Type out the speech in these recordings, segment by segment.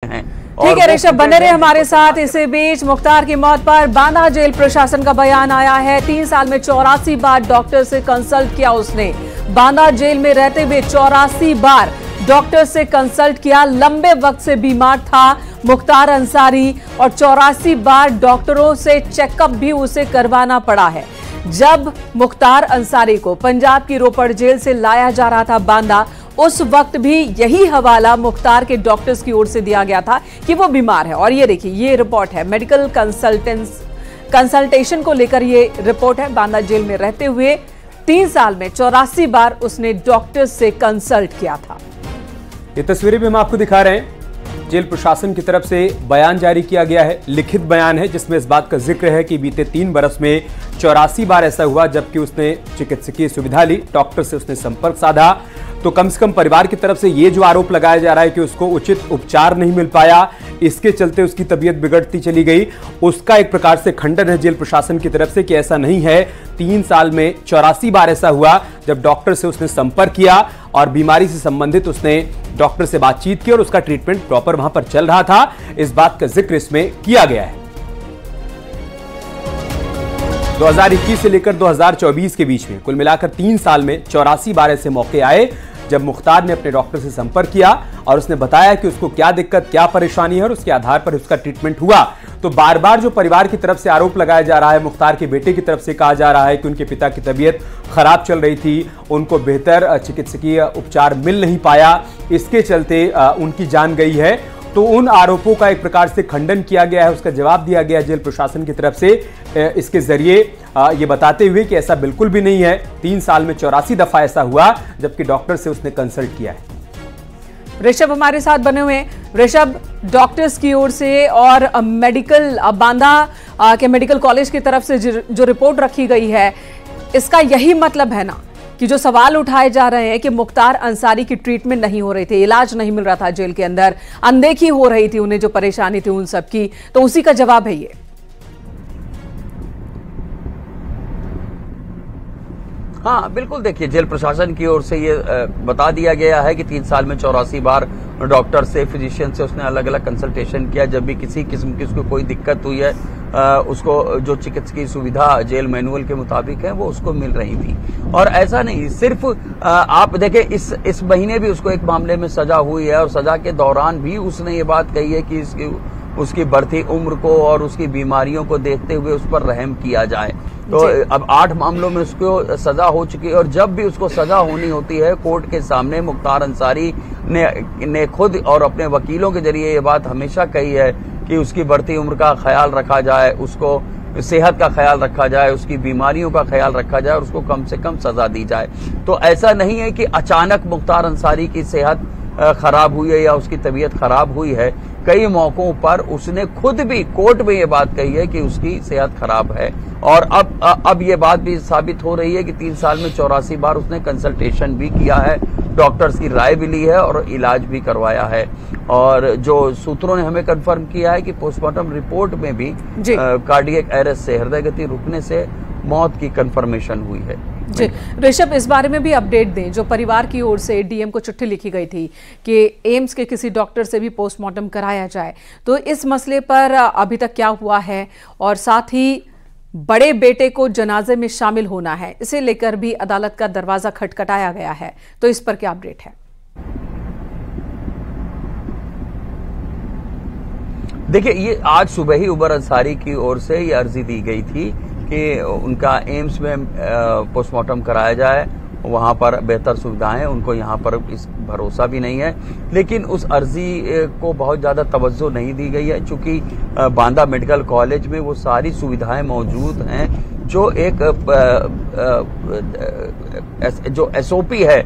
हैं। ठीक है ऋषभ, बने रहे हमारे साथ। इसी बीच मुख्तार की मौत पर बांदा जेल प्रशासन का बयान आया है। 3 साल में 84 बार डॉक्टर से कंसल्ट किया उसने। बांदा जेल में रहते हुए 84 बार डॉक्टर से कंसल्ट किया। लंबे वक्त से बीमार था मुख्तार अंसारी और 84 बार डॉक्टरों से चेकअप भी उसे करवाना पड़ा है। जब मुख्तार अंसारी को पंजाब की रोपड़ जेल से लाया जा रहा था बांदा, उस वक्त भी यही हवाला मुख्तार के डॉक्टर्स की ओर से दिया गया था कि वो बीमार है। और ये देखिए, ये रिपोर्ट है, मेडिकल कंसल्टेशन को लेकर ये रिपोर्ट है। बांदा जेल में रहते हुए 3 साल में 84 बार उसने डॉक्टर से कंसल्ट किया था। ये तस्वीरें भी हम आपको दिखा रहे हैं। जेल प्रशासन की तरफ से बयान जारी किया गया है, लिखित बयान है, जिसमें इस बात का जिक्र है कि बीते 3 बरस में 84 बार ऐसा हुआ जबकि उसने चिकित्सकीय सुविधा ली, डॉक्टर से उसने संपर्क साधा। तो कम से कम परिवार की तरफ से ये जो आरोप लगाया जा रहा है कि उसको उचित उपचार नहीं मिल पाया, इसके चलते उसकी तबीयत बिगड़ती चली गई, उसका एक प्रकार से खंडन है जेल प्रशासन की तरफ से कि ऐसा नहीं है। 3 साल में 84 बार ऐसा हुआ जब डॉक्टर से उसने संपर्क किया और बीमारी से संबंधित उसने डॉक्टर से बातचीत की और उसका ट्रीटमेंट प्रॉपर वहां पर चल रहा था। इस बात का जिक्र इसमें किया गया है। 2021 से लेकर 2024 के बीच में कुल मिलाकर 3 साल में 84 बार ऐसे मौके आए जब मुख्तार ने अपने डॉक्टर से संपर्क किया और उसने बताया कि उसको क्या दिक्कत, क्या परेशानी है और उसके आधार पर उसका ट्रीटमेंट हुआ। तो बार बार जो परिवार की तरफ से आरोप लगाया जा रहा है, मुख्तार के बेटे की तरफ से कहा जा रहा है कि उनके पिता की तबीयत खराब चल रही थी, उनको बेहतर चिकित्सकीय उपचार मिल नहीं पाया, इसके चलते उनकी जान गई है। तो उन आरोपों का एक प्रकार से खंडन किया गया है, उसका जवाब दिया गया जेल प्रशासन की तरफ से इसके जरिए ये बताते हुए कि ऐसा बिल्कुल भी नहीं है। 3 साल में 84 दफा ऐसा हुआ जबकि डॉक्टर से उसने कंसल्ट किया है। ऋषभ हमारे साथ बने हुए हैं। ऋषभ, डॉक्टर्स की ओर से और मेडिकल बांदा के मेडिकल कॉलेज की तरफ से जो रिपोर्ट रखी गई है, इसका यही मतलब है ना कि जो सवाल उठाए जा रहे हैं कि मुख्तार अंसारी की ट्रीटमेंट नहीं हो रही थी, इलाज नहीं मिल रहा था जेल के अंदर, अनदेखी हो रही थी उन्हें जो परेशानी थी उन सब की, तो उसी का जवाब है ये। हाँ बिल्कुल, देखिए जेल प्रशासन की ओर से ये बता दिया गया है कि 3 साल में 84 बार डॉक्टर से, फिजिशियन से उसने अलग अलग कंसल्टेशन किया। जब भी किसी किस्म की उसको कोई दिक्कत हुई है, उसको जो चिकित्सकीय सुविधा जेल मैनुअल के मुताबिक है वो उसको मिल रही थी। और ऐसा नहीं, सिर्फ आप देखें इस महीने भी उसको एक मामले में सजा हुई है और सजा के दौरान भी उसने ये बात कही है कि उसकी बढ़ती उम्र को और उसकी बीमारियों को देखते हुए उस पर रहम किया जाए। तो अब 8 मामलों में उसको सजा हो चुकी है और जब भी उसको सजा होनी होती है कोर्ट के सामने, मुख्तार अंसारी ने खुद और अपने वकीलों के जरिए ये बात हमेशा कही है कि उसकी बढ़ती उम्र का ख्याल रखा जाए, उसको सेहत का ख्याल रखा जाए, उसकी बीमारियों का ख्याल रखा जाए और उसको कम से कम सजा दी जाए। तो ऐसा नहीं है कि अचानक मुख्तार अंसारी की सेहत खराब हुई है या उसकी तबीयत खराब हुई है। कई मौकों पर उसने खुद भी कोर्ट में ये बात कही है कि उसकी सेहत खराब है। और अब ये बात भी साबित हो रही है कि 3 साल में 84 बार उसने कंसल्टेशन भी किया है, डॉक्टर्स की राय भी ली है और इलाज भी करवाया है। और जो सूत्रों ने हमें कंफर्म किया है कि पोस्टमार्टम रिपोर्ट में भी कार्डियक अरेस्ट से, हृदय गति रुकने से मौत की कंफर्मेशन हुई है। जी ऋषभ, इस बारे में भी अपडेट दें। जो परिवार की ओर से डीएम को चिट्ठी लिखी गई थी कि एम्स के किसी डॉक्टर से भी पोस्टमार्टम कराया जाए, तो इस मसले पर अभी तक क्या हुआ है? और साथ ही बड़े बेटे को जनाजे में शामिल होना है, इसे लेकर भी अदालत का दरवाजा खटखटाया गया है, तो इस पर क्या अपडेट है? देखिए, ये आज सुबह ही उमर अंसारी की ओर से ये अर्जी दी गई थी कि उनका एम्स में पोस्टमार्टम कराया जाए, वहां पर बेहतर सुविधाएं, उनको यहां पर इस भरोसा भी नहीं है। लेकिन उस अर्जी को बहुत ज्यादा तवज्जो नहीं दी गई है, चूंकि बांदा मेडिकल कॉलेज में वो सारी सुविधाएं मौजूद हैं जो एक जो एसओपी है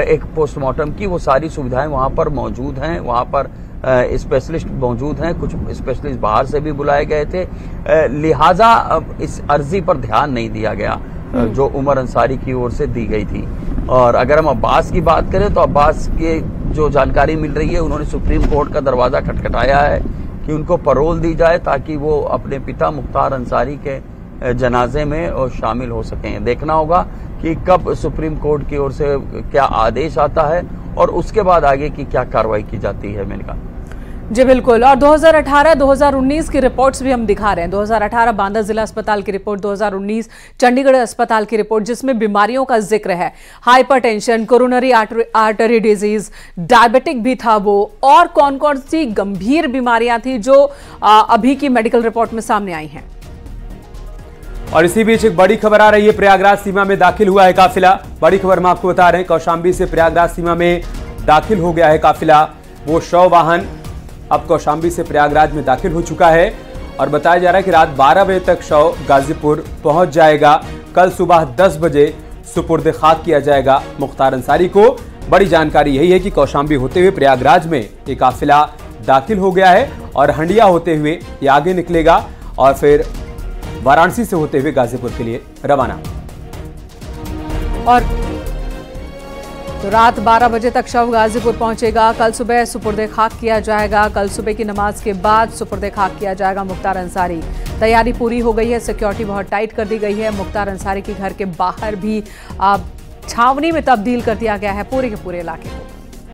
एक पोस्टमार्टम की, वो सारी सुविधाएं वहां पर मौजूद हैं। वहां पर स्पेशलिस्ट मौजूद हैं, कुछ स्पेशलिस्ट बाहर से भी बुलाए गए थे, लिहाजा इस अर्जी पर ध्यान नहीं दिया गया जो उमर अंसारी की ओर से दी गई थी। और अगर हम अब्बास की बात करें तो अब्बास के जो जानकारी मिल रही है, उन्होंने सुप्रीम कोर्ट का दरवाजा खटखटाया है कि उनको पैरोल दी जाए ताकि वो अपने पिता मुख्तार अंसारी के जनाजे में शामिल हो सकें। देखना होगा कि कब सुप्रीम कोर्ट की ओर से क्या आदेश आता है और उसके बाद आगे की क्या कार्रवाई की जाती है। मैंने कहा जी बिल्कुल। और 2018-2019 की रिपोर्ट्स भी हम दिखा रहे हैं। 2018 बांदा जिला अस्पताल की रिपोर्ट, 2019 चंडीगढ़ अस्पताल की रिपोर्ट, जिसमें बीमारियों का जिक्र है। Hypertension, coronary artery disease, diabetic भी था वो, और कौन कौन सी गंभीर बीमारियां थी जो अभी की मेडिकल रिपोर्ट में सामने आई हैं। और इसी बीच एक बड़ी खबर आ रही है, प्रयागराज सीमा में दाखिल हुआ है काफिला। बड़ी खबर हम आपको बता रहे हैं, कौशांबी से प्रयागराज सीमा में दाखिल हो गया है काफिला। वो शव वाहन अब कौशांबी से प्रयागराज में दाखिल हो चुका है और बताया जा रहा है कि रात 12 बजे तक शव गाजीपुर पहुंच जाएगा। कल सुबह 10 बजे सुपुर्द खाक किया जाएगा मुख्तार अंसारी को। बड़ी जानकारी यही है कि कौशांबी होते हुए प्रयागराज में एक काफिला दाखिल हो गया है और हंडिया होते हुए ये आगे निकलेगा और फिर वाराणसी से होते हुए गाजीपुर के लिए रवाना। और तो रात 12 बजे तक शव गाजीपुर पहुंचेगा। कल सुबह सुपुर्दे खाक किया जाएगा। कल सुबह की नमाज के बाद सुपुर्दे खाक किया जाएगा मुख्तार अंसारी। तैयारी पूरी हो गई है, सिक्योरिटी बहुत टाइट कर दी गई है। मुख्तार अंसारी के घर के बाहर भी छावनी में तब्दील कर दिया गया है पूरे के पूरे इलाके को।